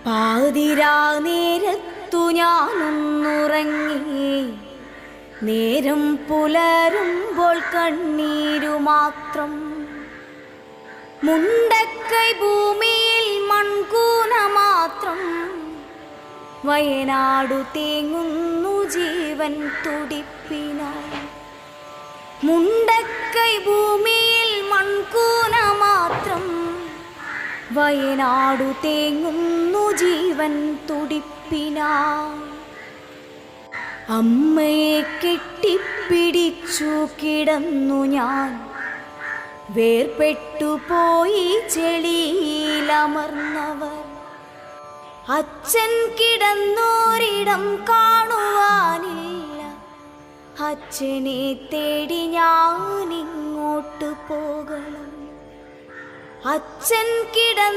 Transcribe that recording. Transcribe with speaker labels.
Speaker 1: പാതിരാ നേരത്തു ഞാനൊന്നുറങ്ങി, നേരം പുലരുമ്പോൾ കണ്ണീരു മാത്രം. മുണ്ടക്കൈ ഭൂമിയിൽ മൺകൂന മാത്രം, വയനാടു തേങ്ങുന്നു ജീവൻ തുടിപ്പിനായി. മുണ്ടക്കൈ ഭൂമിയിൽ മൺകൂന മാത്രം, വയനാടു തേങ്ങുന്നു ജീവൻ തുടിപ്പിനായി. അമ്മയെ കെട്ടിപ്പിടിച്ചു കിടന്നു ഞാൻ, വേർപെട്ടുപോയി ചെളിയിലമർന്നവർ. അച്ഛൻ കിടന്നോരിടം കാണുവാനില്ല, അച്ഛനെ തേടി ഞാനിങ്ങോട്ട് പോകണം. അച്ഛൻ